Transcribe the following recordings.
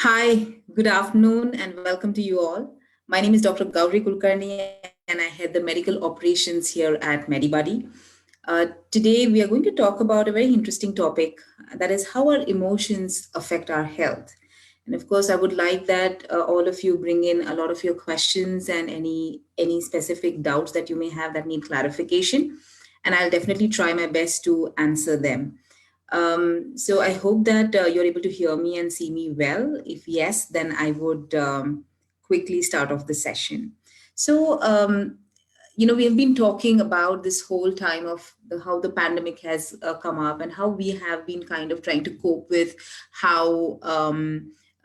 Hi, good afternoon, and welcome to you all. My name is Dr. Gowri Kulkarni, and I head the medical operations here at MediBuddy. Today, we are going to talk about a very interesting topic, that is how our emotions affect our health. And of course, I would like that all of you bring in a lot of your questions and any specific doubts that you may have that need clarification, and I'll definitely try my best to answer them. So I hope that you're able to hear me and see me well. If yes, then I would quickly start off the session. So, we have been talking about this whole time of how the pandemic has come up and how we have been kind of trying to cope with how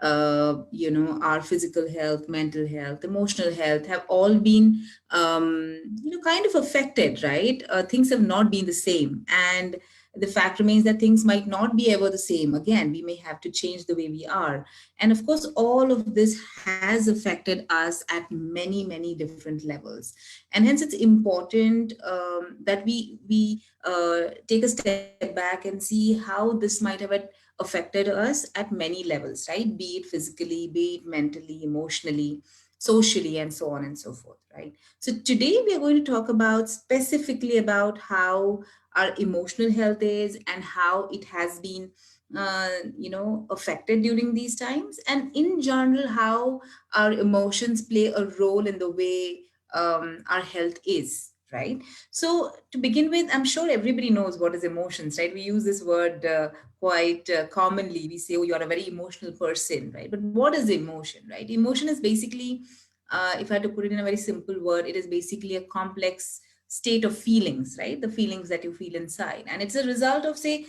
our physical health, mental health, emotional health have all been kind of affected, right? Things have not been the same, and the fact remains that things might not be ever the same again. We may have to change the way we are, and of course all of this has affected us at many different levels, and hence it's important that we take a step back and see how this might have affected us at many levels, right? Be it physically, be it mentally, emotionally, socially, and so on and so forth, right? So today we are going to talk about specifically about how our emotional health is and how it has been affected during these times, and in general how our emotions play a role in the way our health is, right? So to begin with, I'm sure everybody knows what is emotions, right? We use this word quite commonly. We say, oh, you're a very emotional person, right? But what is emotion, right? Emotion is basically, if I had to put it in a very simple word, it is basically a complex state of feelings, right? The feelings that you feel inside, and it's a result of, say,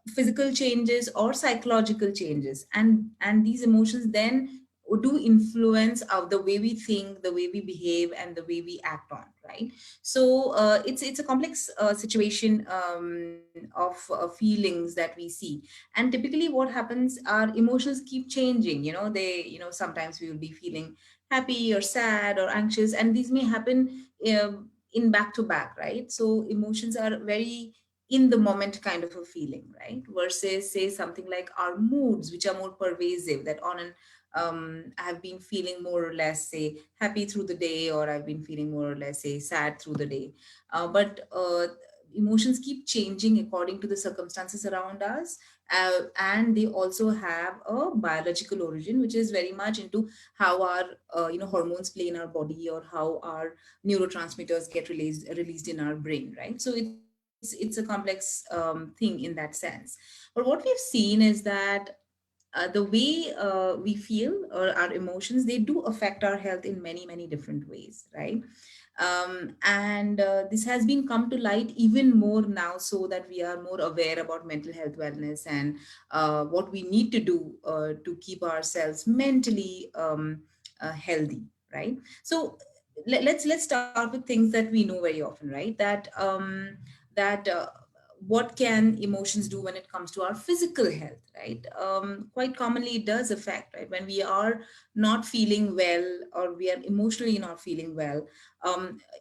physical changes or psychological changes, and these emotions then do influence of the way we think, the way we behave, and the way we act on, right? So it's a complex situation of feelings that we see, and typically what happens, our emotions keep changing. Sometimes we will be feeling happy or sad or anxious, and these may happen in back to back, right? So emotions are very in the moment kind of a feeling, right? Versus, say, something like our moods, which are more pervasive, that on an I've been feeling more or less, say, happy through the day, or I've been feeling more or less, say, sad through the day. But emotions keep changing according to the circumstances around us. And they also have a biological origin, which is very much into how our hormones play in our body, or how our neurotransmitters get released in our brain, right? So it's a complex thing in that sense. But what we've seen is that the way we feel, or our emotions, they do affect our health in many different ways, right? And this has been come to light even more now, so that we are more aware about mental health wellness, and what we need to do to keep ourselves mentally healthy, right? So let's start with things that we know very often, right? That what can emotions do when it comes to our physical health, right? Quite commonly it does affect, right? When we are not feeling well, or we are emotionally not feeling well,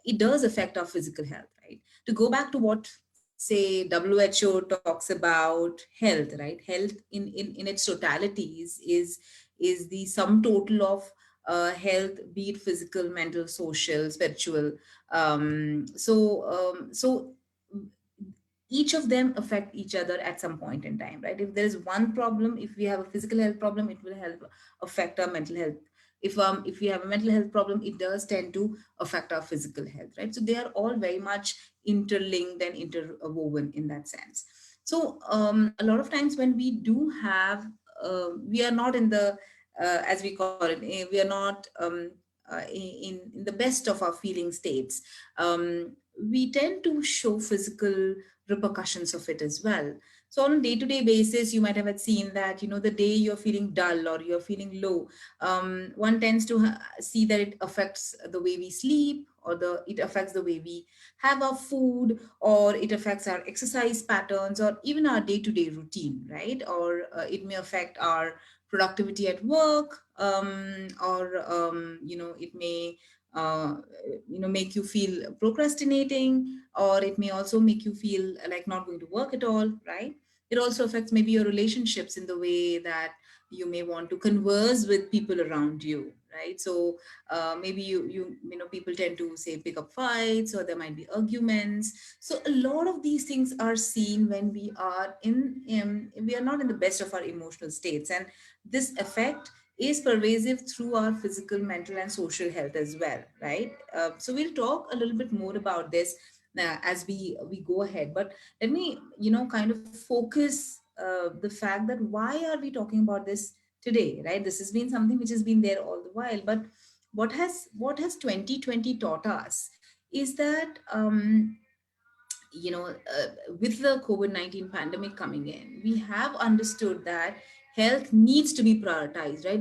it does affect our physical health, right? To go back to what, say, WHO talks about health, right? Health in its totality is the sum total of health, be it physical, mental, social, spiritual. So each of them affect each other at some point in time, right? If there is one problem, if we have a physical health problem, it will help affect our mental health. If we have a mental health problem, it does tend to affect our physical health, right? So they are all very much interlinked and interwoven in that sense. So a lot of times when we do have we are not in the as we call it, we are not in the best of our feeling states. We tend to show physical repercussions of it as well. So on a day-to-day basis, you might have seen that, the day you're feeling dull or you're feeling low, one tends to see that it affects the way we sleep, or it affects the way we have our food, or it affects our exercise patterns, or even our day-to-day routine, right? Or it may affect our productivity at work, or it may uh, make you feel procrastinating, or it may also make you feel like not going to work at all, right? It also affects maybe your relationships in the way that you may want to converse with people around you, right? So maybe you know, people tend to say pick up fights, or there might be arguments. So a lot of these things are seen when we are we are not in the best of our emotional states, and this effect is pervasive through our physical, mental, and social health as well, right? So we'll talk a little bit more about this as we go ahead, but let me, you know, kind of focus the fact that why are we talking about this today, right? This has been something which has been there all the while, but what has 2020 taught us is that with the COVID-19 pandemic coming in, we have understood that health needs to be prioritized, right?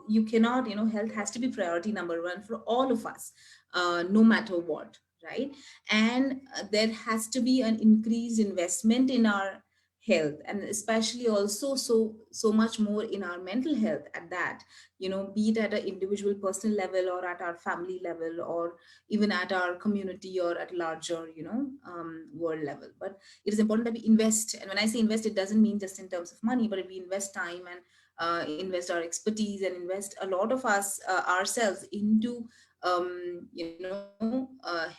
You cannot, you know, health has to be priority number one for all of us, no matter what, right? And there has to be an increased investment in our health, and especially also so much more in our mental health at that, you know, be it at an individual personal level, or at our family level, or even at our community, or at larger, world level. But it is important that we invest, and when I say invest, it doesn't mean just in terms of money, but if we invest time, and invest our expertise, and invest a lot of us ourselves into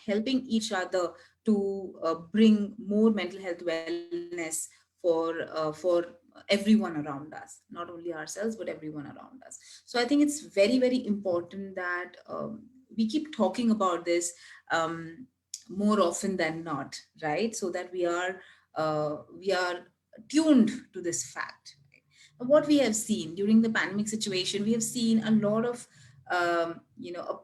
helping each other to bring more mental health wellness for everyone around us, not only ourselves but everyone around us. So I think it's very, very important that we keep talking about this um, more often than not, right? So that we are tuned to this fact. What we have seen during the pandemic situation, we have seen a lot of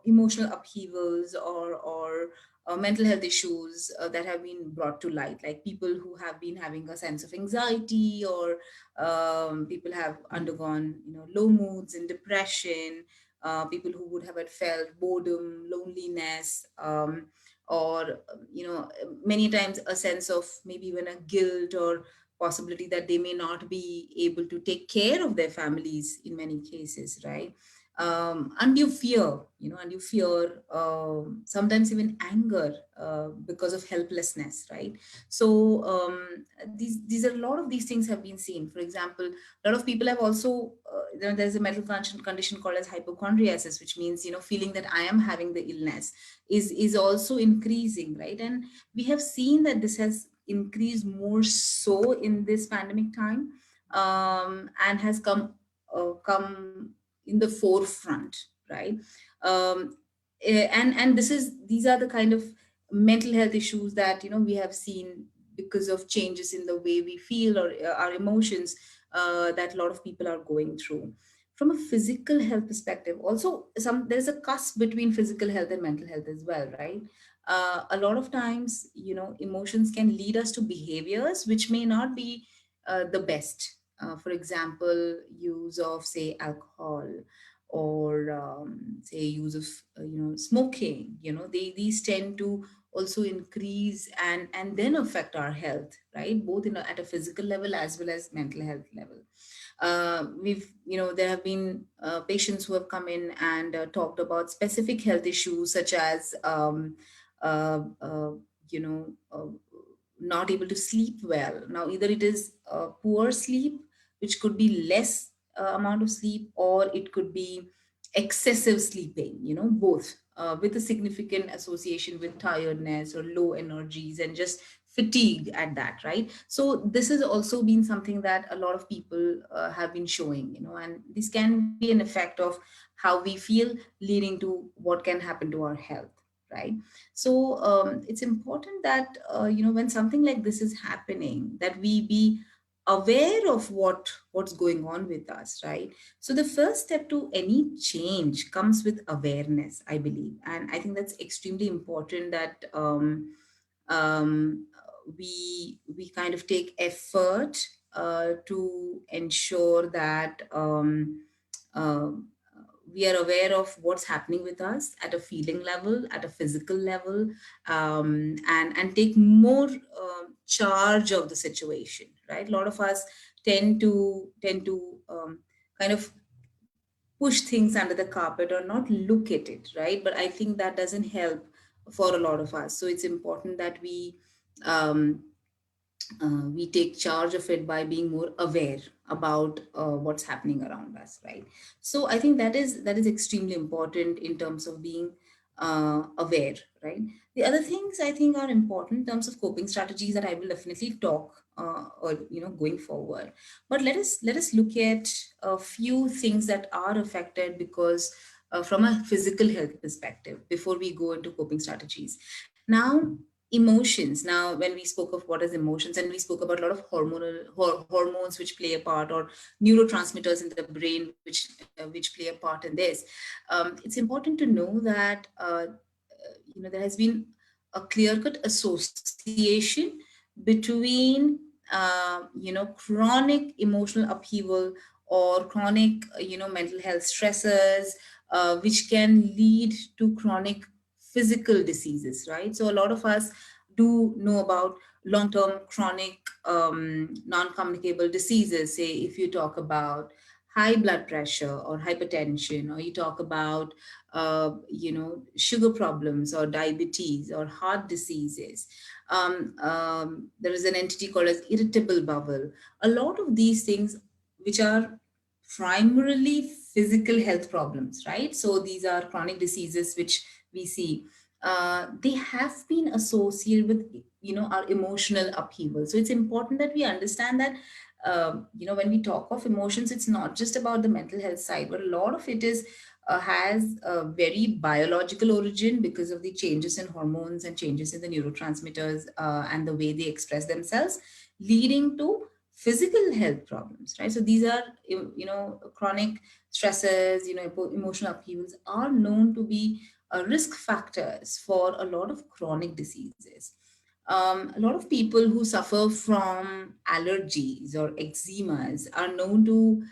emotional upheavals, or mental health issues that have been brought to light, like people who have been having a sense of anxiety, or people have undergone, low moods and depression, people who would have had felt boredom, loneliness, or many times a sense of maybe even a guilt, or possibility that they may not be able to take care of their families in many cases, right? Undue fear, sometimes even anger, because of helplessness, right? So these are a lot of these things have been seen. For example, a lot of people have also, there's a medical condition called as hypochondriasis, which means, feeling that I am having the illness is also increasing, right? And we have seen that this has increased more so in this pandemic time, and has come in the forefront, right? um, and these are the kind of mental health issues that, we have seen because of changes in the way we feel, or our emotions, that a lot of people are going through. From a physical health perspective also, there's a cusp between physical health and mental health as well, right? A lot of times, emotions can lead us to behaviors which may not be the best. For example, use of, say, alcohol, or say use of smoking. These tend to also increase and then affect our health, right? Both at a physical level as well as mental health level. There have been patients who have come in and talked about specific health issues, such as uh, uh, you know uh, not able to sleep well. Now, either it is poor sleep, which could be less amount of sleep, or it could be excessive sleeping, both, with a significant association with tiredness or low energies and just fatigue at that, right? So this has also been something that a lot of people have been showing, and this can be an effect of how we feel, leading to what can happen to our health, right? So it's important that, when something like this is happening, that we be aware of what's going on with us, right? So the first step to any change comes with awareness, I believe, and I think that's extremely important, that um, we kind of take effort to ensure that uh, we are aware of what's happening with us at a feeling level, at a physical level, and take more charge of the situation, right? A lot of us tend to kind of push things under the carpet, or not look at it, right? But I think that doesn't help for a lot of us. So it's important that we um, we take charge of it by being more aware about what's happening around us, right? So I think that is extremely important in terms of being aware, right? The other things I think are important in terms of coping strategies that I will definitely talk or going forward. But let us look at a few things that are affected because from a physical health perspective before we go into coping strategies. Now, emotions. Now, when we spoke of what is emotions, and we spoke about a lot of hormones which play a part, or neurotransmitters in the brain which play a part in this. It's important to know that there has been a clear cut association between chronic emotional upheaval or chronic mental health stresses, which can lead to chronic physical diseases, right? So a lot of us do know about long-term chronic non-communicable diseases. Say if you talk about high blood pressure or hypertension, or you talk about sugar problems or diabetes or heart diseases. There is an entity called as irritable bowel. A lot of these things, which are primarily physical health problems, right? So these are chronic diseases which we see. They have been associated with our emotional upheaval. So it's important that we understand that when we talk of emotions, it's not just about the mental health side, but a lot of it is has a very biological origin because of the changes in hormones and changes in the neurotransmitters and the way they express themselves, leading to physical health problems, right? So these are chronic stresses, emotional upheavals are known to be risk factors for a lot of chronic diseases. A lot of people who suffer from allergies or eczemas are known to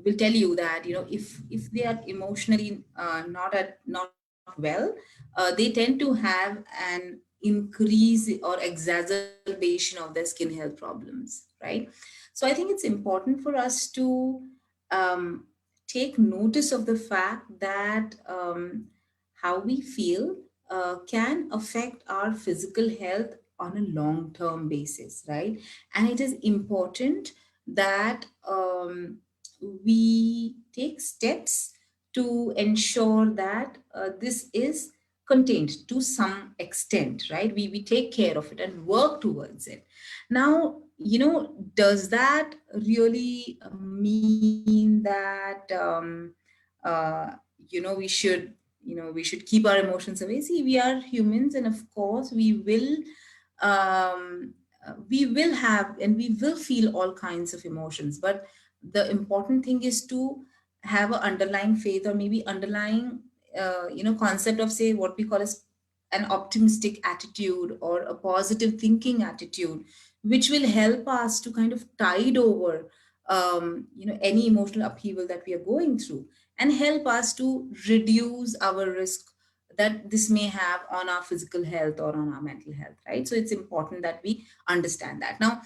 will tell you that if they are emotionally not well, they tend to have an increase or exacerbation of their skin health problems, right? So I think it's important for us to um, take notice of the fact that how we feel can affect our physical health on a long term basis, right? And it is important that we take steps to ensure that this is contained to some extent, right? We take care of it and work towards it. Now, does that really mean that we should keep our emotions away? See, we are humans, and of course we will have and we will feel all kinds of emotions, but the important thing is to have an underlying faith, or maybe underlying concept of, say, what we call as an optimistic attitude or a positive thinking attitude, which will help us to kind of tide over any emotional upheaval that we are going through, and help us to reduce our risk that this may have on our physical health or on our mental health, right? So it's important that we understand that. Now,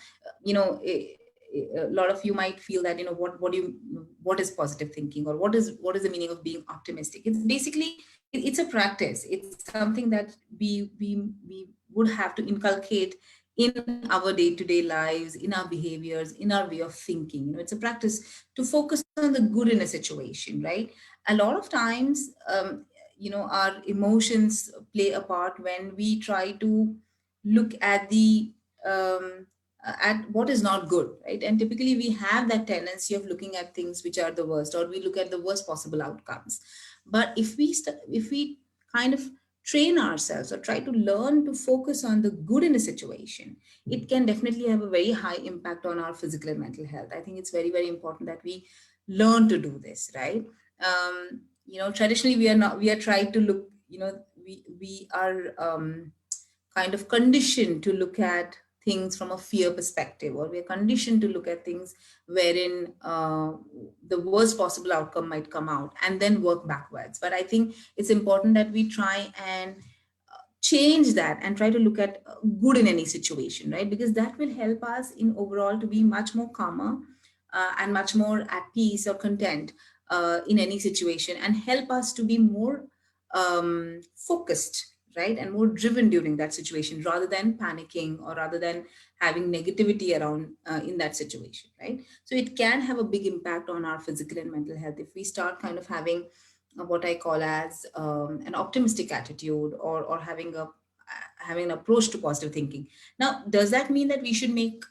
a lot of you might feel that, what do you what is positive thinking, or what is the meaning of being optimistic? It's basically it's a practice. It's something that we would have to inculcate in our day-to-day lives, in our behaviors, in our way of thinking. It's a practice to focus on the good in a situation, right? A lot of times, our emotions play a part when we try to look at the at what is not good, right? And typically we have that tendency of looking at things which are the worst, or we look at the worst possible outcomes. But if we kind of train ourselves or try to learn to focus on the good in a situation, it can definitely have a very high impact on our physical and mental health. I think it's very, very important that we learn to do this, right? Traditionally we are trying to look, we are kind of conditioned to look at things from a fear perspective, or we're conditioned to look at things wherein the worst possible outcome might come out, and then work backwards. But I think it's important that we try and change that and try to look at good in any situation, right? Because that will help us in overall to be much more calmer and much more at peace or content in any situation, and help us to be more focused, right, and more driven during that situation, rather than panicking or rather than having negativity around in that situation, right? So it can have a big impact on our physical and mental health if we start kind of having what I call as an optimistic attitude, or having an approach to positive thinking. Now, does that mean that we should make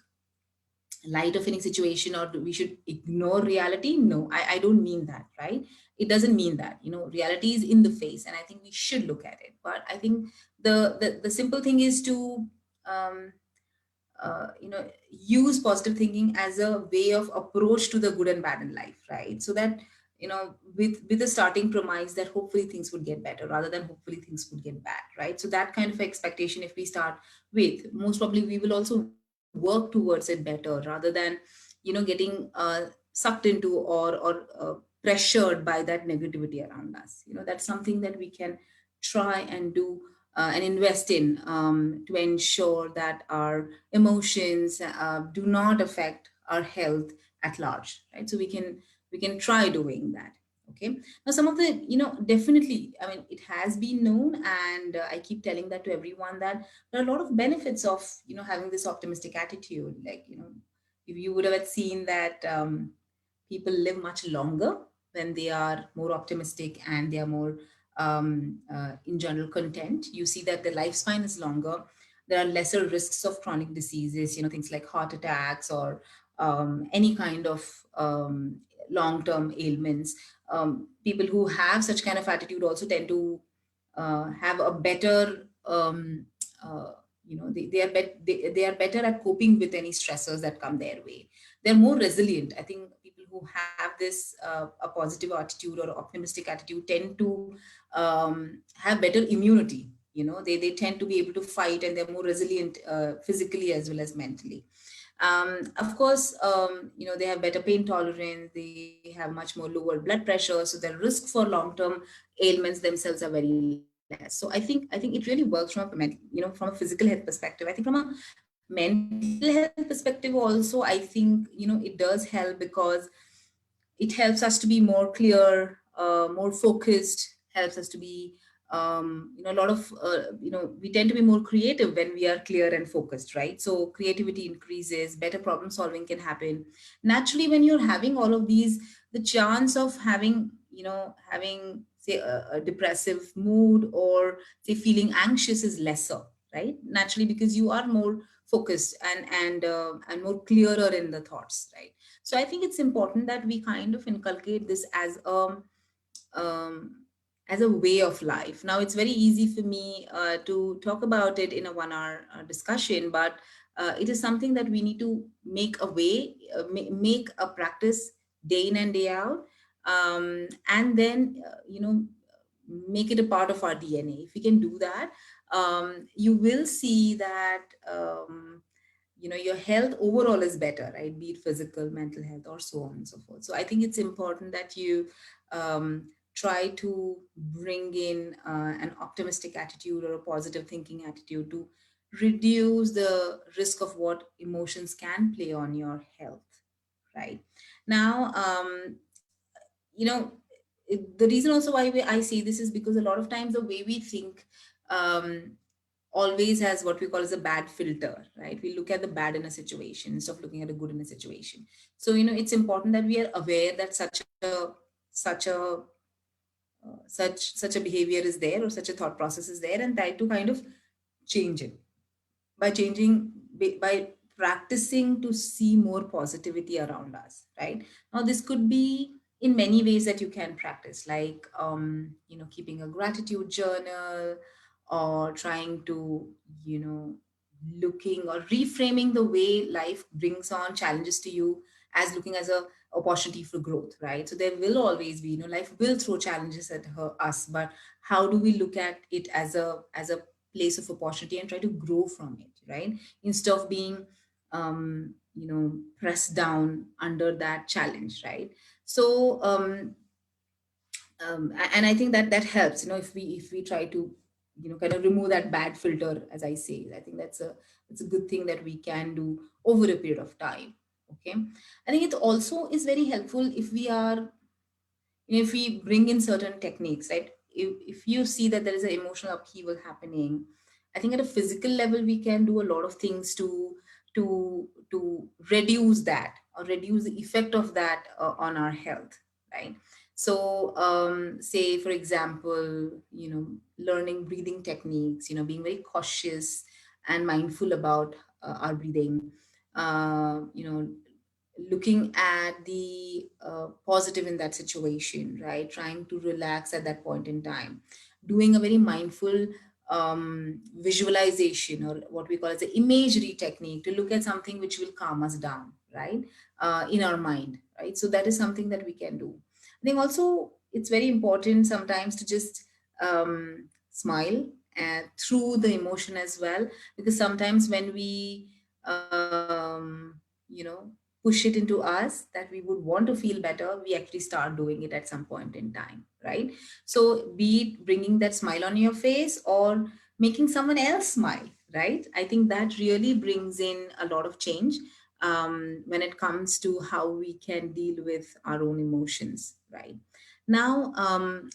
light of any situation, or we should ignore reality? No, I don't mean that, right? It doesn't mean that, reality is in the face, and I think we should look at it. But I think the simple thing is to um, use positive thinking as a way of approach to the good and bad in life, right? So that, with the starting premise that hopefully things would get better rather than hopefully things would get bad, right? So that kind of expectation, if we start with, most probably we will also work towards it better, rather than getting sucked into, or pressured by that negativity around us. That's something that we can try and do, and invest in, to ensure that our emotions do not affect our health at large, right? So we can try doing that. Okay. Now, some of the, definitely, I mean, it has been known, and I keep telling that to everyone, that there are a lot of benefits of, having this optimistic attitude. Like, if you would have seen that people live much longer when they are more optimistic, and they are more, in general, content. You see that the lifespan is longer. There are lesser risks of chronic diseases, things like heart attacks, or any kind of long-term ailments. People who have such kind of attitude also tend to have a better, they are better at coping with any stressors that come their way. They're more resilient. I think people who have this a positive attitude or optimistic attitude tend to have better immunity. They tend to be able to fight, and they're more resilient, physically as well as mentally. Of course, they have better pain tolerance. They have much more lower blood pressure, so the risk for long-term ailments themselves are very less. So I think it really works from from a physical health perspective. I think from a mental health perspective also, I think it does help, because it helps us to be more clear, more focused, helps us to be, a lot of, we tend to be more creative when we are clear and focused, right? So creativity increases, better problem solving can happen naturally when you're having all of these. The chance of having, say, a depressive mood, or say feeling anxious, is lesser, right? Naturally, because you are more focused, and more clearer in the thoughts, right? So I think it's important that we kind of inculcate this um, as a way of life. Now, it's very easy for me to talk about it in a 1 hour discussion, but it is something that we need to make a way, make a practice day in and day out, and then, make it a part of our DNA. If we can do that, you will see that. Your health overall is better, right? Be it physical, mental health, or so on and so forth. So I think it's important that you try to bring in an optimistic attitude or a positive thinking attitude to reduce the risk of what emotions can play on your health, right? Now, you know the reason also why I say this is because a lot of times the way we think um, always has what we call as a bad filter, right? We look at the bad in a situation instead of looking at the good in a situation. So, it's important that we are aware that such a behavior is there, or such a thought process is there, and try to kind of change it by by practicing to see more positivity around us, right? Now, this could be in many ways that you can practice, like, keeping a gratitude journal, or trying to, you know looking or reframing the way life brings on challenges to you, as looking as a opportunity for growth, right? So there will always be, life will throw challenges at us, but how do we look at it as a place of opportunity, and try to grow from it, right? Instead of being, pressed down under that challenge, right? So, and I think that that helps, if we try to, kind of remove that bad filter, as I say. I think that's a good thing that we can do over a period of time. Okay. I think it also is very helpful if we are, if we bring in certain techniques, right? if you see that there is an emotional upheaval happening, I think at a physical level we can do a lot of things to reduce that, or reduce the effect of that on our health, right? So say for example, learning breathing techniques, being very cautious and mindful about our breathing, looking at the positive in that situation, right? Trying to relax at that point in time, doing a very mindful visualization, or what we call as the imagery technique, to look at something which will calm us down, right? In our mind, right? So that is something that we can do. I think also it's very important sometimes to just smile through the emotion as well, because sometimes when we push it into us that we would want to feel better, we actually start doing it at some point in time, right? So be it bringing that smile on your face or making someone else smile, right? I think that really brings in a lot of change when it comes to how we can deal with our own emotions, right? Now,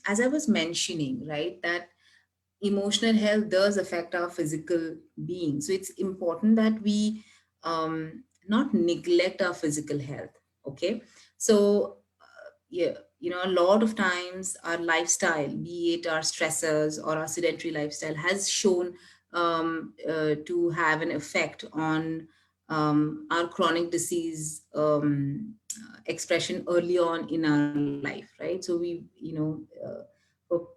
as I was mentioning, right, that emotional health does affect our physical being. So it's important that we not neglect our physical health. Okay. So, yeah, a lot of times our lifestyle, be it our stressors or our sedentary lifestyle, has shown to have an effect on our chronic disease expression early on in our life, right? So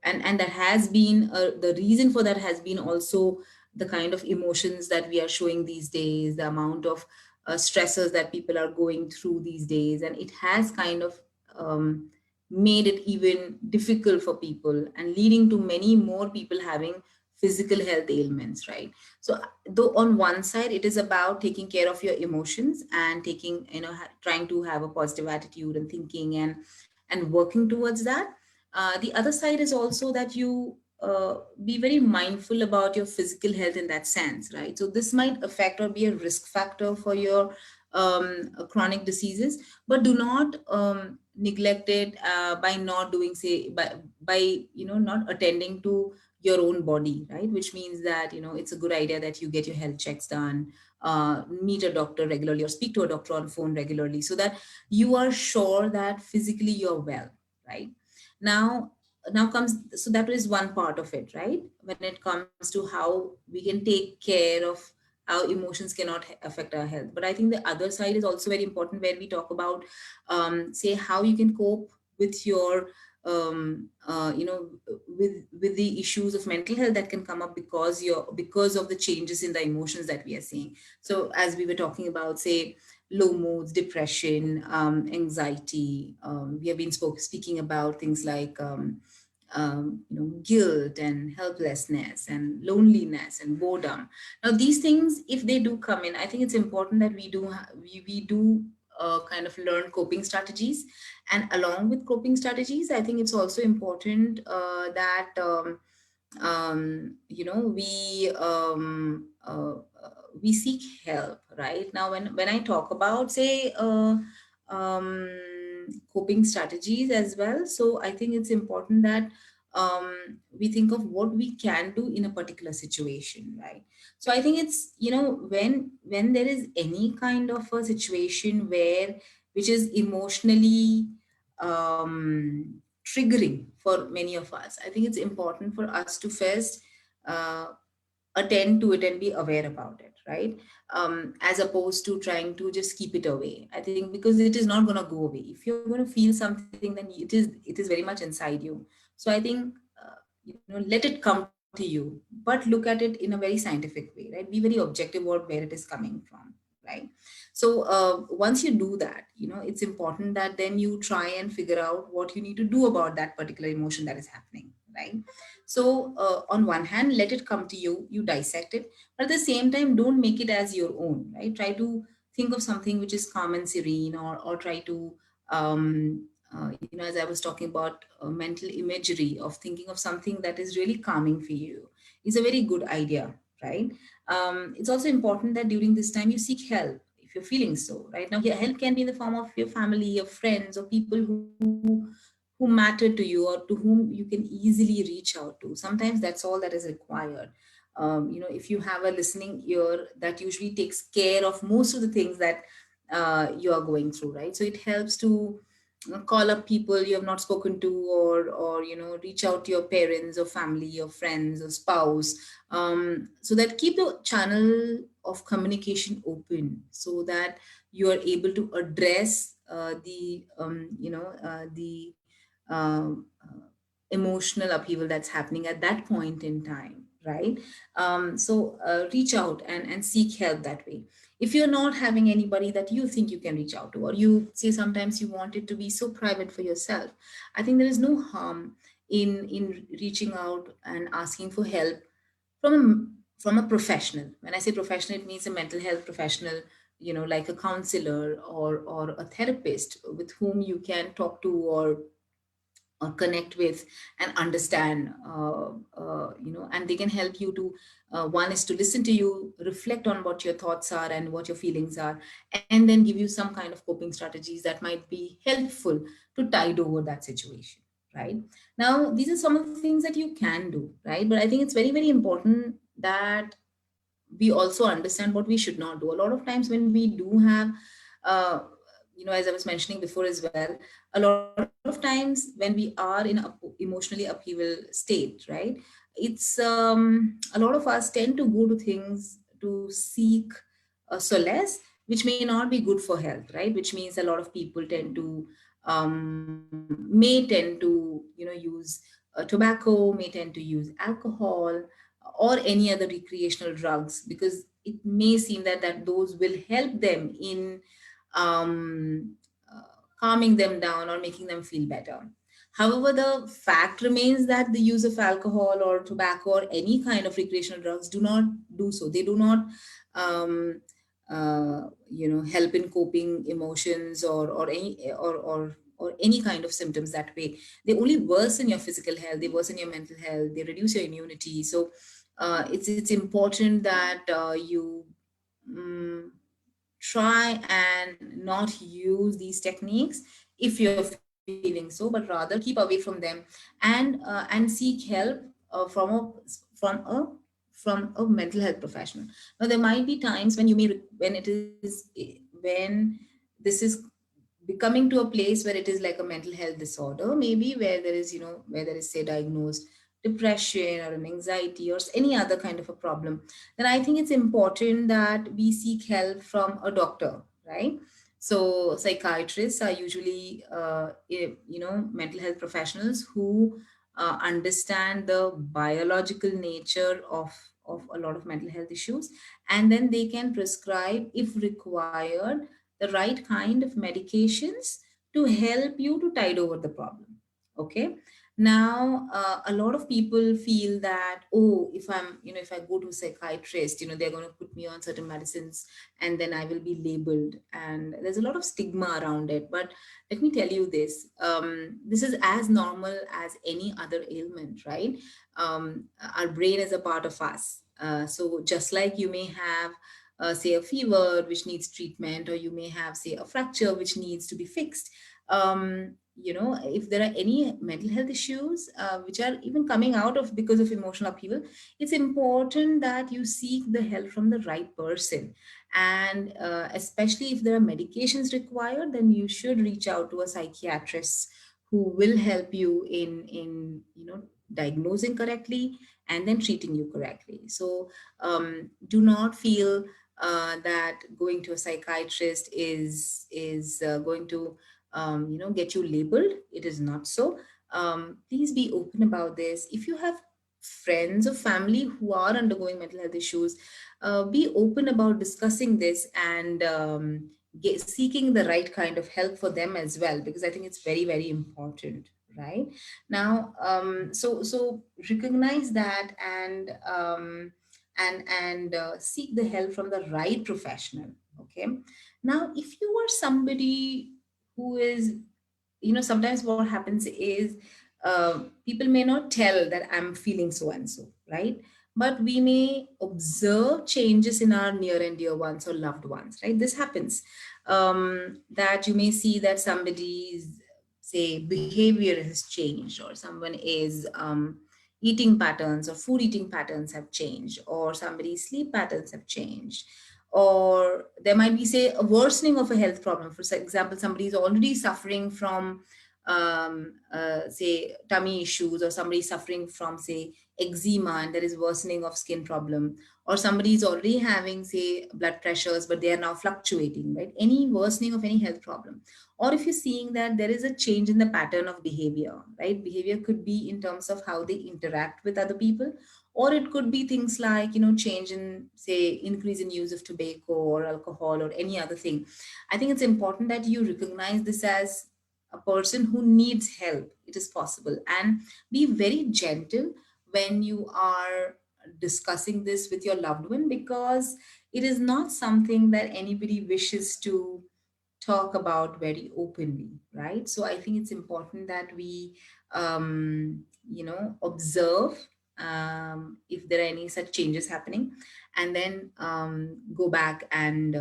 and that has been the reason for that has been also the kind of emotions that we are showing these days, the amount of stressors that people are going through these days, and it has kind of made it even difficult for people and leading to many more people having physical health ailments, right? So though on one side it is about taking care of your emotions and taking, trying to have a positive attitude and thinking and working towards that, the other side is also that you be very mindful about your physical health in that sense, right? So this might affect or be a risk factor for your chronic diseases, but do not neglect it by not doing, say, by not attending to your own body, right? Which means that it's a good idea that you get your health checks done, meet a doctor regularly or speak to a doctor on phone regularly, so that you are sure that physically you're well, right? Now, comes, so that is one part of it, right? When it comes to how we can take care of how emotions cannot affect our health. But I think the other side is also very important, where we talk about say how you can cope with your with the issues of mental health that can come up because of the changes in the emotions that we are seeing. So as we were talking about, say, low moods, depression, anxiety. We have been speaking about things like guilt and helplessness and loneliness and boredom. Now, these things, if they do come in, I think it's important that we do kind of learn coping strategies. And along with coping strategies, I think it's also important that we seek help, right? Now, when I talk about, say, um, coping strategies as well, so I think it's important that we think of what we can do in a particular situation, right? So I think it's, when there is any kind of a situation which is emotionally triggering for many of us, I think it's important for us to first uh, attend to it and be aware about it, right? As opposed to trying to just keep it away. I think because it is not going to go away. If you're going to feel something, then it is very much inside you. So I think let it come to you, but look at it in a very scientific way, right? Be very objective about where it is coming from, right? So once you do that, it's important that then you try and figure out what you need to do about that particular emotion that is happening, right? So on one hand, let it come to you, you dissect it, but at the same time, don't make it as your own, right? Try to think of something which is calm and serene, or try to as I was talking about mental imagery of thinking of something that is really calming for you is a very good idea, right? It's also important that during this time you seek help if you're feeling so. Right now, your help can be in the form of your family, your friends, or people who who matter to you or to whom you can easily reach out to. Sometimes that's all that is required. If you have a listening ear, that usually takes care of most of the things that you are going through, right? So it helps to call up people you have not spoken to, or reach out to your parents or family or friends or spouse, so that keep the channel of communication open, so that you are able to address the emotional upheaval that's happening at that point in time, right? So reach out and seek help that way. If you're not having anybody that you think you can reach out to, or you say sometimes you want it to be so private for yourself, I think there is no harm in reaching out and asking for help from a professional. When I say professional, it means a mental health professional, like a counselor or a therapist with whom you can talk to, or connect with and understand, and they can help you to, one is to listen to you, reflect on what your thoughts are and what your feelings are, and then give you some kind of coping strategies that might be helpful to tide over that situation, right? Now, these are some of the things that you can do, right? But I think it's very, very important that we also understand what we should not do. A lot of times when we do have, uh, as I was mentioning before as well, a lot of times when we are in a emotionally upheaval state, right, a lot of us tend to go to things to seek solace, which may not be good for health, right? Which means a lot of people tend to, may tend to, use tobacco, may tend to use alcohol, or any other recreational drugs, because it may seem that those will help them in um, calming them down or making them feel better. However, the fact remains that the use of alcohol or tobacco or any kind of recreational drugs do not do so. They do not, um, help in coping emotions, or any kind of symptoms that way. They only worsen your physical health, they worsen your mental health, they reduce your immunity. So it's important that you mm, try and not use these techniques if you're feeling so, but rather keep away from them, and seek help from a mental health professional. Now, there might be times when when this is becoming to a place where it is like a mental health disorder, maybe where there is, say, diagnosed depression or an anxiety or any other kind of a problem, then I think it's important that we seek help from a doctor, right? So psychiatrists are usually, mental health professionals who understand the biological nature of a lot of mental health issues, and then they can prescribe, if required, the right kind of medications to help you to tide over the problem. Okay. Now, a lot of people feel that, oh, if I go to a psychiatrist, they're going to put me on certain medicines, and then I will be labeled. And there's a lot of stigma around it. But let me tell you this, this is as normal as any other ailment, right? Our brain is a part of us. So just like you may have, say, a fever which needs treatment, or you may have, say, a fracture which needs to be fixed. If there are any mental health issues which are even coming out of because of emotional upheaval, it's important that you seek the help from the right person. And especially if there are medications required, then you should reach out to a psychiatrist who will help you in diagnosing correctly and then treating you correctly. So do not feel that going to a psychiatrist is going to get you labeled. It is not so. Please be open about this. If you have friends or family who are undergoing mental health issues, be open about discussing this, and seeking the right kind of help for them as well, because I think it's very, very important, right? Now, so recognize that, and seek the help from the right professional. Okay. Now, if you are somebody who is, sometimes what happens is, people may not tell that I'm feeling so and so, right? But we may observe changes in our near and dear ones or loved ones, right? This happens, that you may see that somebody's say behavior has changed, or someone is eating patterns or food eating patterns have changed, or somebody's sleep patterns have changed, or there might be, say, a worsening of a health problem. For example, somebody is already suffering from say tummy issues, or somebody is suffering from, say, eczema, and there is worsening of skin problem, or somebody is already having, say, blood pressures, but they are now fluctuating, right? Any worsening of any health problem, or if you're seeing that there is a change in the pattern of behavior, right? Behavior could be in terms of how they interact with other people, or it could be things like, change in, say, increase in use of tobacco or alcohol or any other thing. I think it's important that you recognize this as a person who needs help. It is possible, and be very gentle when you are discussing this with your loved one, because it is not something that anybody wishes to talk about very openly, right? So I think it's important that we observe if there are any such changes happening, and then go back and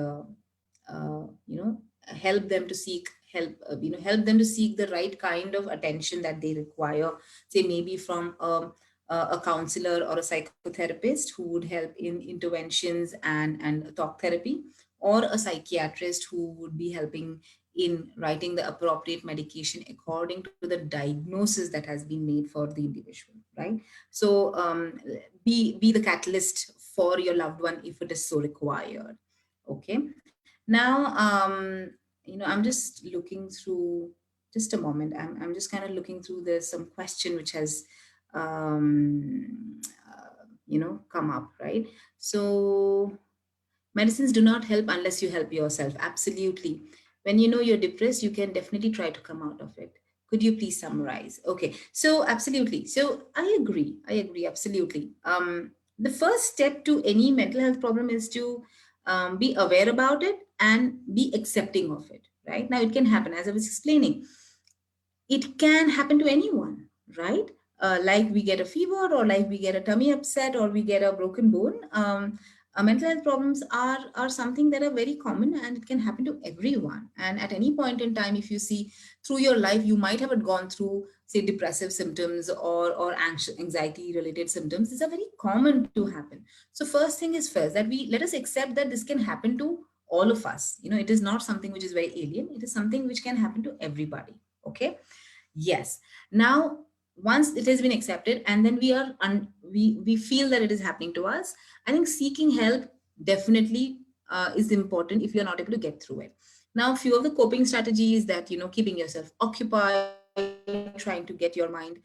help them to seek help, help them to seek the right kind of attention that they require, say maybe from a counselor or a psychotherapist who would help in interventions and talk therapy, or a psychiatrist who would be helping in writing the appropriate medication according to the diagnosis that has been made for the individual, right? So be the catalyst for your loved one if it is so required. Okay. Now, I'm just looking through, just a moment. I'm just kind of looking through. There's some question which has, come up, right? So, medicines do not help unless you help yourself. Absolutely. When you know you're depressed, you can definitely try to come out of it. Could you please summarize? Okay. So, absolutely. So, I agree. I agree. Absolutely. The first step to any mental health problem is to be aware about it and be accepting of it. Right now, it can happen, as I was explaining, it can happen to anyone, right? Like we get a fever, or like we get a tummy upset, or we get a broken bone. Mental health problems are something that are very common, and it can happen to everyone. And at any point in time, if you see through your life, you might have gone through, say, depressive symptoms or anxiety related symptoms. These are very common to happen. So first thing is first, that we let us accept that this can happen to all of us. It is not something which is very alien. It is something which can happen to everybody. Okay. Yes. Now, once it has been accepted, and then we feel that it is happening to us, I think seeking help definitely is important if you're not able to get through it. Now, a few of the coping strategies, that keeping yourself occupied, trying to get your mind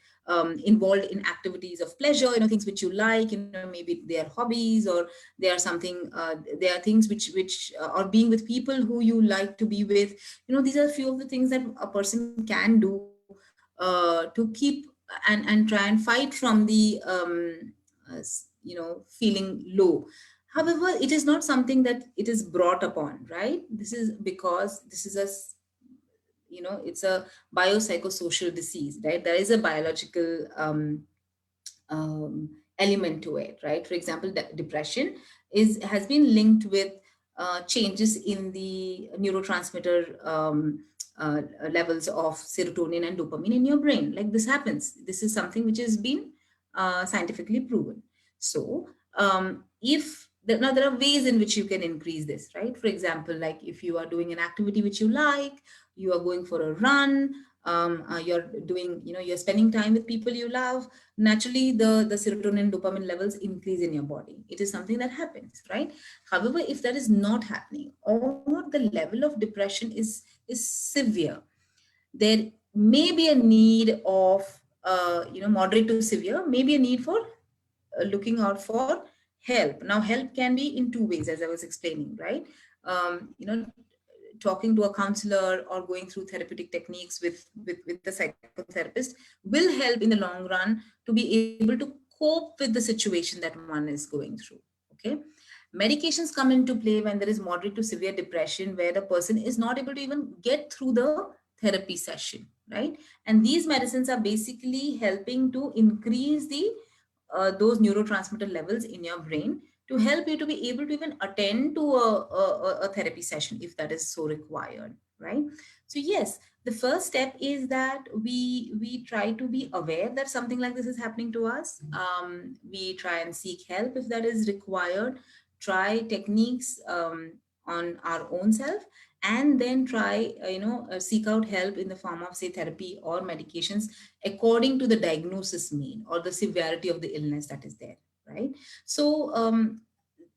involved in activities of pleasure, things which you like, maybe they are hobbies, or they are something. They are things which or being with people who you like to be with. These are a few of the things that a person can do to keep and try and fight from the feeling low. However, it is not something that it is brought upon, right? This is because this is it's a biopsychosocial disease, right? There is a biological element to it, right? For example, depression has been linked with changes in the neurotransmitter levels of serotonin and dopamine in your brain. Like, this happens. This is something which has been scientifically proven. So, if now there are ways in which you can increase this, right? For example, like if you are doing an activity which you like, you are going for a run, you're doing, you're spending time with people you love, naturally the serotonin and dopamine levels increase in your body. It is something that happens, right? However, if that is not happening, or the level of depression is severe, there may be a need of moderate to severe, maybe a need for looking out for help. Now, help can be in two ways, as I was explaining, right? Talking to a counselor or going through therapeutic techniques with the psychotherapist will help in the long run to be able to cope with the situation that one is going through. Okay. Medications come into play when there is moderate to severe depression, where the person is not able to even get through the therapy session, right? And these medicines are basically helping to increase the those neurotransmitter levels in your brain, to help you to be able to even attend to a therapy session if that is so required, right? So yes, The first step is that we try to be aware that something like this is happening to us. We try and seek help if that is required, try techniques on our own self, and then try seek out help in the form of, say, therapy or medications according to the diagnosis made or the severity of the illness that is there, right? So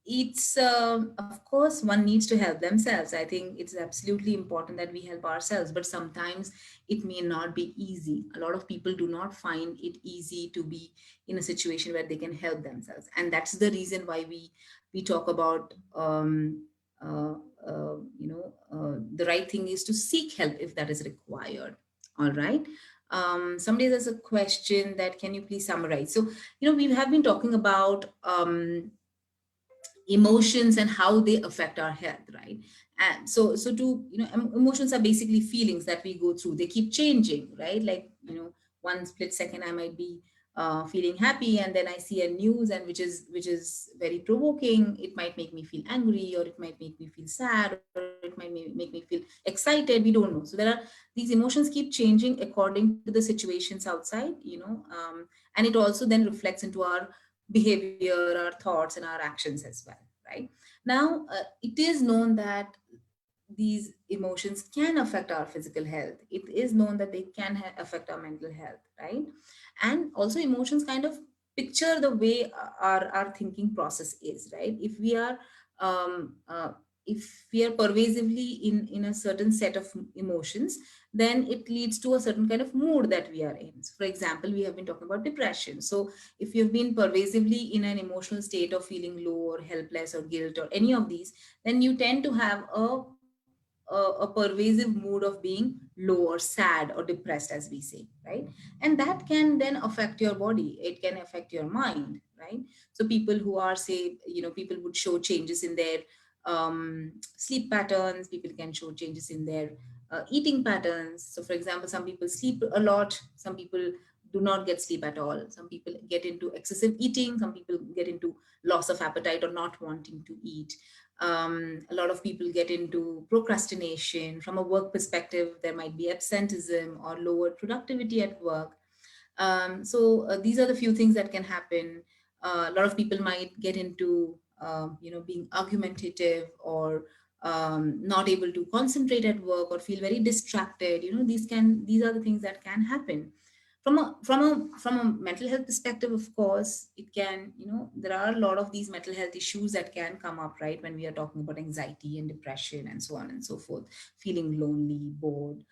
it's of course one needs to help themselves. I think it's absolutely important that we help ourselves, but sometimes it may not be easy. A lot of people do not find it easy to be in a situation where they can help themselves, and that's the reason why we talk about uh, the right thing is to seek help if that is required. All right. Somebody has a question that, can you please summarize? So, we have been talking about emotions and how they affect our health, right? And so to emotions are basically feelings that we go through. They keep changing, right? Like, one split second I might be feeling happy, and then I see a news, and which is very provoking. It might make me feel angry, or it might make me feel sad, or it might make me feel excited. We don't know. So these emotions keep changing according to the situations outside, and it also then reflects into our behavior, our thoughts, and our actions as well, right? Now, it is known that these emotions can affect our physical health. It is known that they can affect our mental health, right? And also, emotions kind of picture the way our thinking process is, right? Um, uh, if we are pervasively in a certain set of emotions, then it leads to a certain kind of mood that we are in. So, for example, we have been talking about depression. So if you've been pervasively in an emotional state of feeling low or helpless or guilt or any of these, then you tend to have a pervasive mood of being low or sad or depressed, as we say, right? And that can then affect your body. It can affect your mind, right? So people who are, say, people would show changes in their sleep patterns. People can show changes in their eating patterns. So, for example, some people sleep a lot, some people do not get sleep at all. Some people get into excessive eating, some people get into loss of appetite or not wanting to eat. A lot of people get into procrastination. From a work perspective, there might be absenteeism or lower productivity at work. So these are the few things that can happen. A lot of people might get into being argumentative, or not able to concentrate at work, or feel very distracted. These are the things that can happen. From a mental health perspective, of course, it can, there are a lot of these mental health issues that can come up, right, when we are talking about anxiety and depression and so on and so forth. Feeling lonely, bored,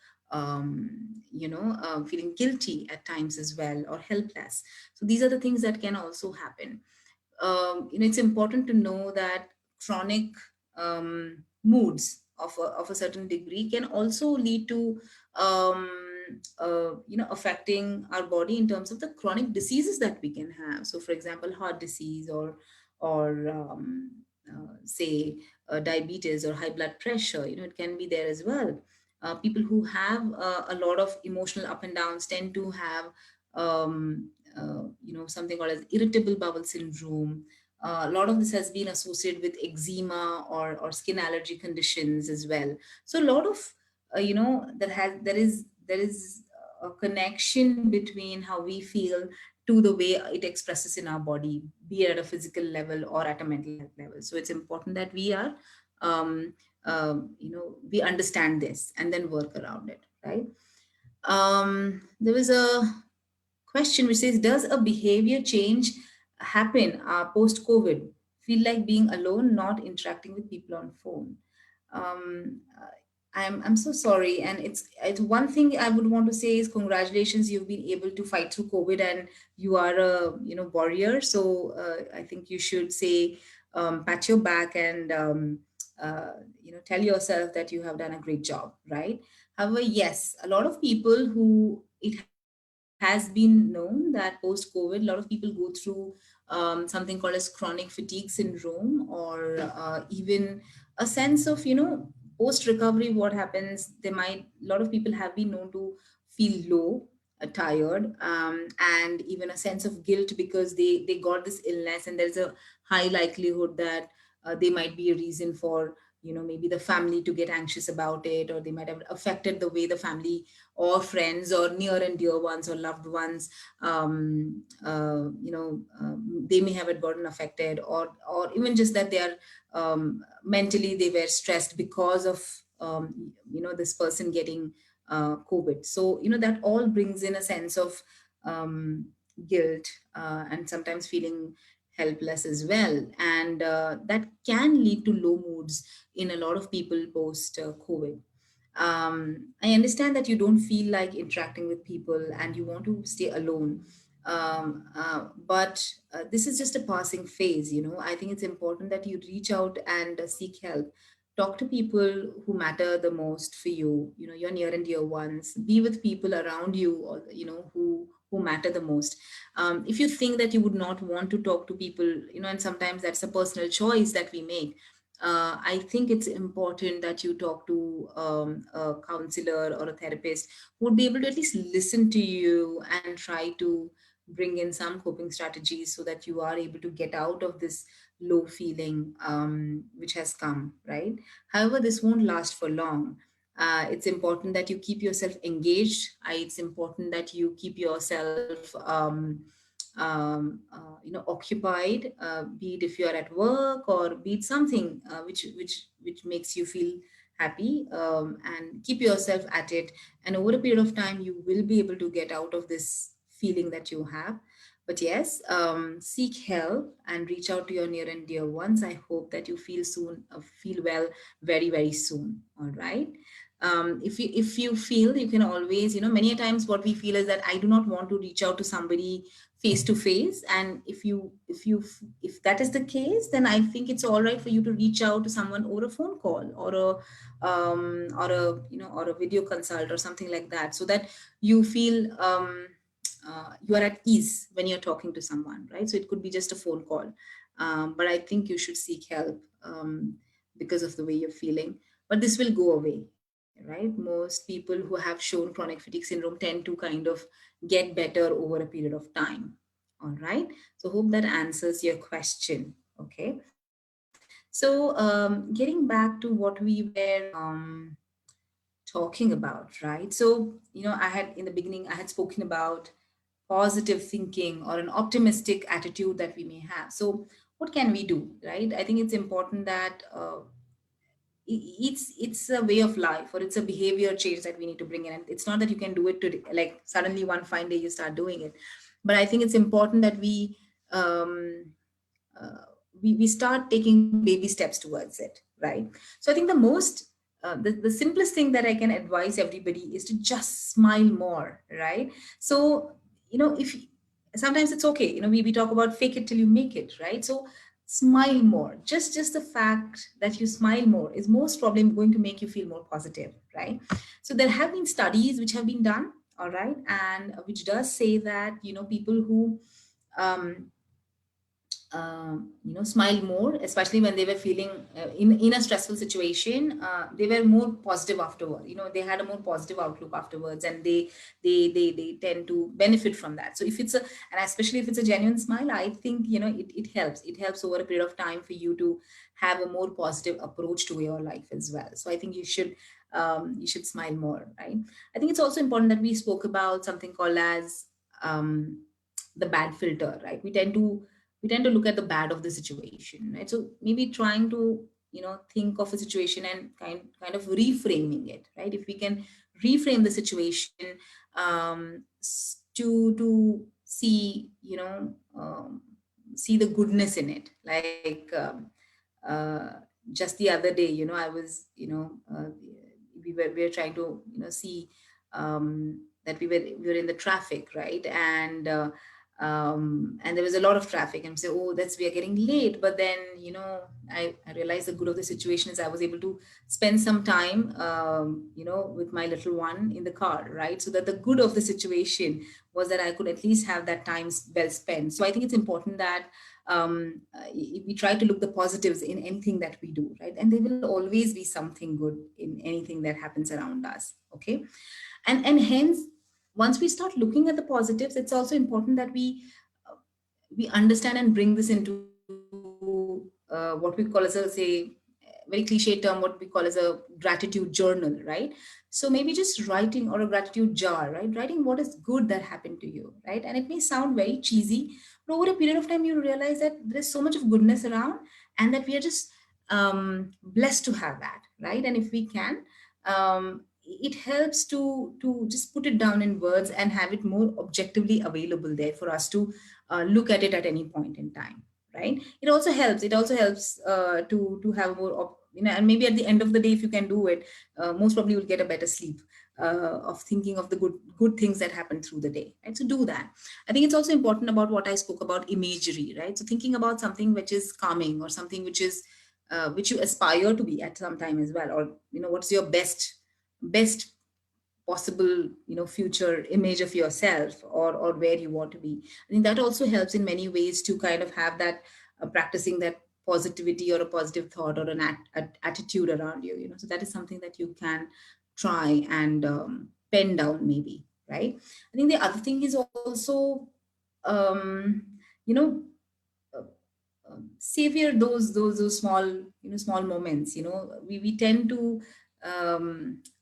feeling guilty at times as well, or helpless. So these are the things that can also happen. It's important to know that chronic moods of a certain degree can also lead to um, affecting our body in terms of the chronic diseases that we can have. So, for example, heart disease, or say diabetes or high blood pressure. It can be there as well. People who have a lot of emotional up and downs tend to have something called as irritable bowel syndrome. A lot of this has been associated with eczema or skin allergy conditions as well. So a lot of there is a connection between how we feel to the way it expresses in our body, be it at a physical level or at a mental health level. So it's important that we are um, we understand this and then work around it, right? There was a question which says, does a behavior change happen post COVID? Feel like being alone, not interacting with people on phone. Um, I'm so sorry, and it's one thing I would want to say is congratulations, you've been able to fight through COVID, and you are a warrior. So I think you should say, pat your back, and tell yourself that you have done a great job, right? However, yes, a lot of people who it has been known that post COVID, a lot of people go through something called as chronic fatigue syndrome, or even a sense of, post recovery. What happens? A lot of people have been known to feel low, tired, and even a sense of guilt because they got this illness, and there's a high likelihood that they might be a reason for maybe the family to get anxious about it, or they might have affected the way the family or friends or near and dear ones or loved ones, they may have it gotten affected, or even just that they are mentally they were stressed because of this person getting COVID. So that all brings in a sense of um, guilt, and sometimes feeling helpless as well, and that can lead to low moods in a lot of people post COVID. I understand that you don't feel like interacting with people and you want to stay alone. But this is just a passing phase. I think it's important that you reach out and seek help. Talk to people who matter the most for you, your near and dear ones. Be with people around you, or, who matter the most. If you think that you would not want to talk to people, and sometimes that's a personal choice that we make, I think it's important that you talk to a counselor or a therapist who would be able to at least listen to you and try to bring in some coping strategies so that you are able to get out of this low feeling which has come, right? However, this won't last for long. It's important that you keep yourself engaged. It's important that you keep yourself occupied, be it if you are at work, or be it something which makes you feel happy, and keep yourself at it, and over a period of time you will be able to get out of this feeling that you have. But yes, seek help and reach out to your near and dear ones. I hope that you feel well very, very soon. All right. If you feel, you can always, many a times what we feel is that I do not want to reach out to somebody face to face, and if that is the case, then I think it's all right for you to reach out to someone over a phone call, or a video consult or something like that, so that you feel you are at ease when you're talking to someone, right? So it could be just a phone call, but I think you should seek help, because of the way you're feeling. But this will go away, right? Most people who have shown chronic fatigue syndrome tend to kind of get better over a period of time. All right. So hope that answers your question. Okay. So getting back to what we were talking about, right? So, I had in the beginning, I had spoken about positive thinking or an optimistic attitude that we may have. So, what can we do, right? I think it's important that it's a way of life, or it's a behavior change that we need to bring in. And it's not that you can do it today, like suddenly one fine day you start doing it. But I think it's important that um, uh, we start taking baby steps towards it, right? So I think the simplest thing that I can advise everybody is to just smile more, right? So if sometimes it's okay, we talk about fake it till you make it, right? So smile more. Just the fact that you smile more is most probably going to make you feel more positive, right? So there have been studies which have been done, all right, and which does say that people who um, smile more, especially when they were feeling in a stressful situation. They were more positive afterward. They had a more positive outlook afterwards, and they tend to benefit from that. So if it's a and especially if it's a genuine smile, I think it helps. It helps over a period of time for you to have a more positive approach to your life as well. So I think you should smile more, right? I think it's also important that we spoke about something called as um, the bad filter, right? We tend to look at the bad of the situation, right? So maybe trying to think of a situation and kind of reframing it, right? If we can reframe the situation, to see see the goodness in it, like uh, just the other day, I was we were trying to see that we were in the traffic, right? And there was a lot of traffic, and say, oh, that's we are getting late. But then I realized the good of the situation is I was able to spend some time with my little one in the car, right? So that the good of the situation was that I could at least have that time well spent. So I think it's important that we try to look the positives in anything that we do, right? And there will always be something good in anything that happens around us. Okay. And hence, once we start looking at the positives, it's also important that we understand and bring this into what we call as a, say, mental very cliche term, what we call as a gratitude journal, right? So maybe just writing, or a gratitude jar, right? Writing what is good that happened to you, right? And it may sound very cheesy, but over a period of time, you realize that there's so much of goodness around, and that we are just blessed to have that, right? And if we can, it helps to just put it down in words and have it more objectively available there for us to look at it at any point in time, right? It also helps to have more and maybe at the end of the day, if you can do it, most probably you'll get a better sleep, of thinking of the good things that happen through the day, right? So do that. I think it's also important about what I spoke about, imagery, right? So thinking about something which is calming, or something which you aspire to be at some time as well, or what's your best possible future image of yourself, or where you want to be. I think that also helps in many ways to kind of have that, practicing that positivity, or a positive thought, or an attitude around you. So that is something that you can try and pen down, maybe, right? I think the other thing is also, um, you know savor those small moments. We tend to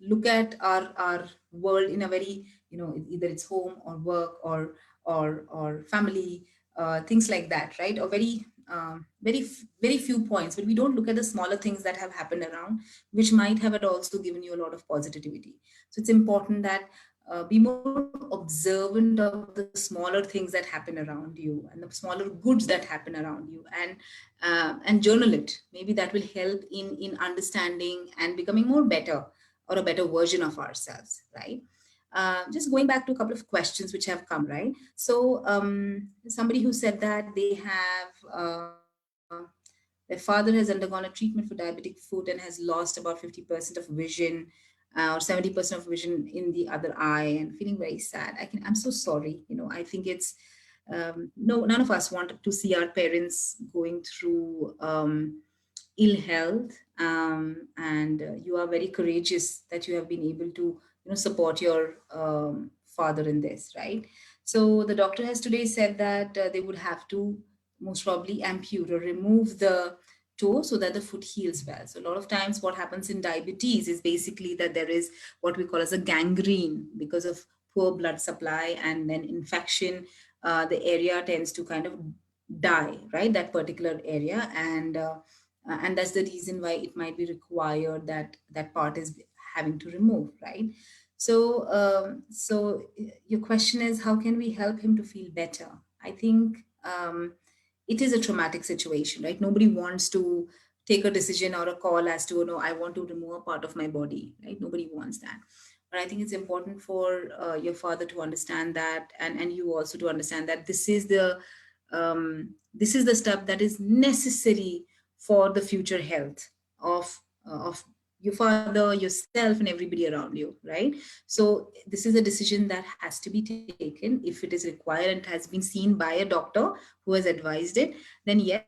look at our world in a very, either it's home or work, or family, things like that, right? Or very few points, but we don't look at the smaller things that have happened around, which might have also given you a lot of positivity. So it's important that, be more observant of the smaller things that happen around you, and the smaller goods that happen around you, and journal it. Maybe that will help in understanding and becoming more better, or a better version of ourselves, right? Just going back to a couple of questions which have come, right? So somebody who said that they have, their father has undergone a treatment for diabetic foot and has lost about 50% of vision, or 70% of vision in the other eye, and feeling very sad. I'm so sorry. I think it's, no, none of us want to see our parents going through ill health, and you are very courageous that you have been able to support your father in this, right? So the doctor has today said that they would have to most probably amputate, or remove the toe, so that the foot heals well. So a lot of times what happens in diabetes is basically that there is what we call as a gangrene, because of poor blood supply and then infection. The area tends to kind of die, right? That particular area. And that's the reason why it might be required that that part is having to remove, right? So your question is, how can we help him to feel better? I think, it is a traumatic situation, right? Nobody wants to take a decision or a call as to, oh, no, I want to remove a part of my body, right? Nobody wants that. But I think it's important for your father to understand that, and you also to understand that this is the step that is necessary for the future health of your father, yourself, and everybody around you, right? So this is a decision that has to be taken. If it is required and has been seen by a doctor who has advised it, then yes,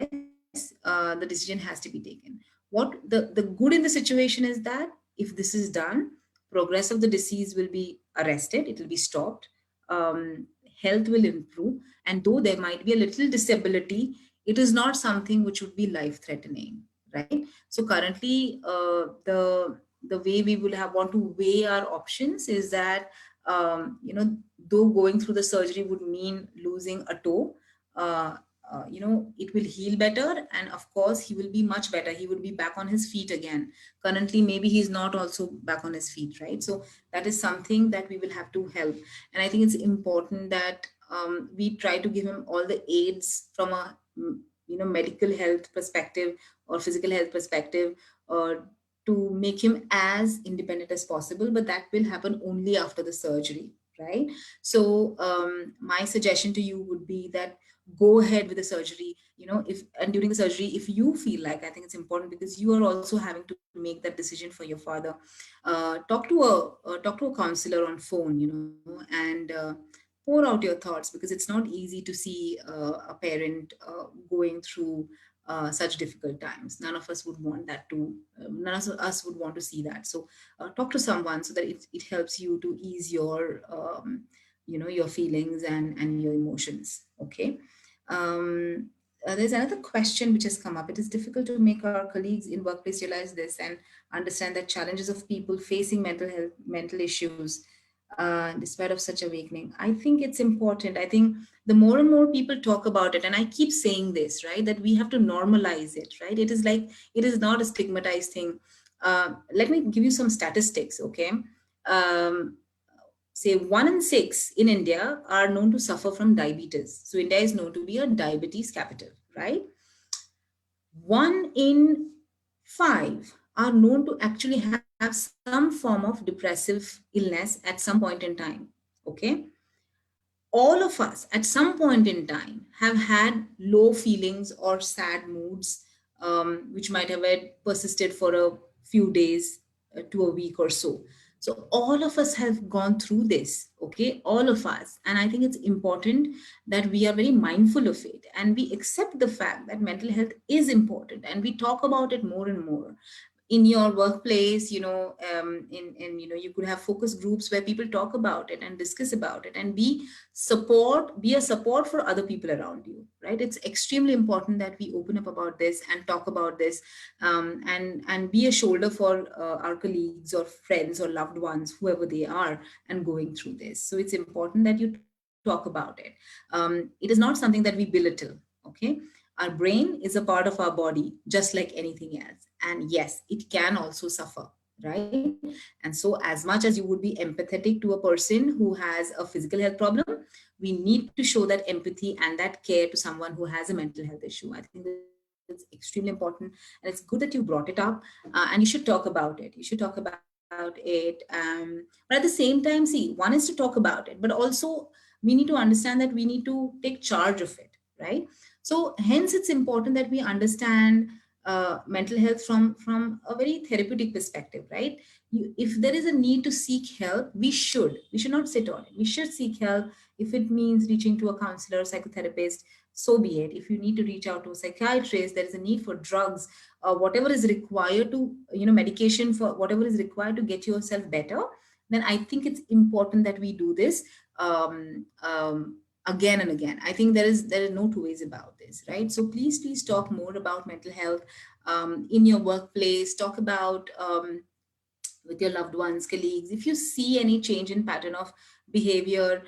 the decision has to be taken. The good in the situation is that if this is done, progress of the disease will be arrested, it will be stopped, um, health will improve, and though there might be a little disability, it is not something which would be life threatening, right? So currently, the way we will have want to weigh our options is that, though going through the surgery would mean losing a toe, uh, it will heal better, and of course he will be much better, he would be back on his feet again. Currently maybe he's not also back on his feet, right? So that is something that we will have to help. And I think it's important that, we try to give him all the aids from a, medical health perspective or physical health perspective, uh, to make him as independent as possible, but that will happen only after the surgery, right? So my suggestion to you would be that go ahead with the surgery. If and during the surgery, if you feel like, I think it's important, because you are also having to make that decision for your father, talk to a counselor on phone, and pour out your thoughts, because it's not easy to see a parent going through such difficult times. None of us would want that to none of us would want to see that. So talk to someone so that it helps you to ease your feelings and your emotions. Okay. um, there's another question which has come up. It is difficult to make our colleagues in workplace realize this and understand that challenges of people facing mental issues, despite of such awakening. I think it's important. I think the more and more people talk about it, and I keep saying this, right, that we have to normalize it, right? It is like, it is not a stigmatized thing. Let me give you some statistics, okay? Um, Say 1 in 6 in India are known to suffer from diabetes. So India is known to be a diabetes capital, right? 1 in 5 are known to actually have some form of depressive illness at some point in time. Okay, all of us at some point in time have had low feelings or sad moods, which might have had persisted for a few days to a week or so. So all of us have gone through this, okay, all of us. And I think it's important that we are very mindful of it and we accept the fact that mental health is important and we talk about it more and more in your workplace. You could have focus groups where people talk about it and discuss about it and be a support for other people around you, right? It's extremely important that we open up about this and talk about this, and be a shoulder for our colleagues or friends or loved ones, whoever they are, and going through this. So it's important that you talk about it. It is not something that we belittle. Okay, our brain is a part of our body just like anything else, and yes, it can also suffer, right? And so as much as you would be empathetic to a person who has a physical health problem, we need to show that empathy and that care to someone who has a mental health issue. I think that's extremely important, and it's good that you brought it up, and you should talk about it. You should talk about it. But at the same time, see, one is to talk about it, but also we need to understand that we need to take charge of it, right? So hence it's important that we understand mental health from a very therapeutic perspective, right? If there is a need to seek help, we should not sit on it. We should seek help. If it means reaching to a counselor, psychotherapist, so be it. If you need to reach out to a psychiatrist, there is a need for drugs, whatever is required to, medication, for whatever is required to get yourself better, then I think it's important that we do this again and again. I think there is no two ways about this, right? So please talk more about mental health in your workplace. Talk about with your loved ones, colleagues. If you see any change in pattern of behavior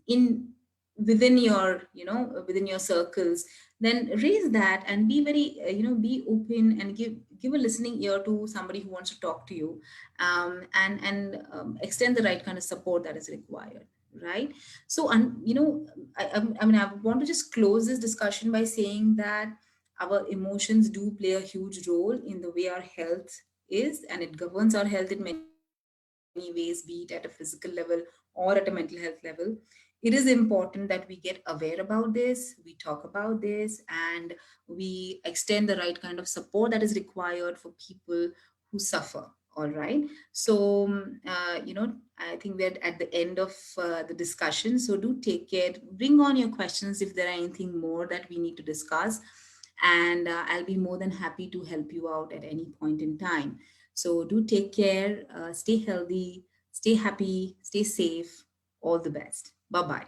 in within your circles, then raise that and be very be open and give a listening ear to somebody who wants to talk to you, and extend the right kind of support that is required, right? So, I mean, I want to just close this discussion by saying that our emotions do play a huge role in the way our health is, and it governs our health in many ways, be it at a physical level or at a mental health level. It is important that we get aware about this, we talk about this, and we extend the right kind of support that is required for people who suffer. All right. So, I think we're at the end of the discussion. So do take care. Bring on your questions if there are anything more that we need to discuss, and I'll be more than happy to help you out at any point in time. So do take care, stay healthy, stay happy, stay safe. All the best. Bye bye.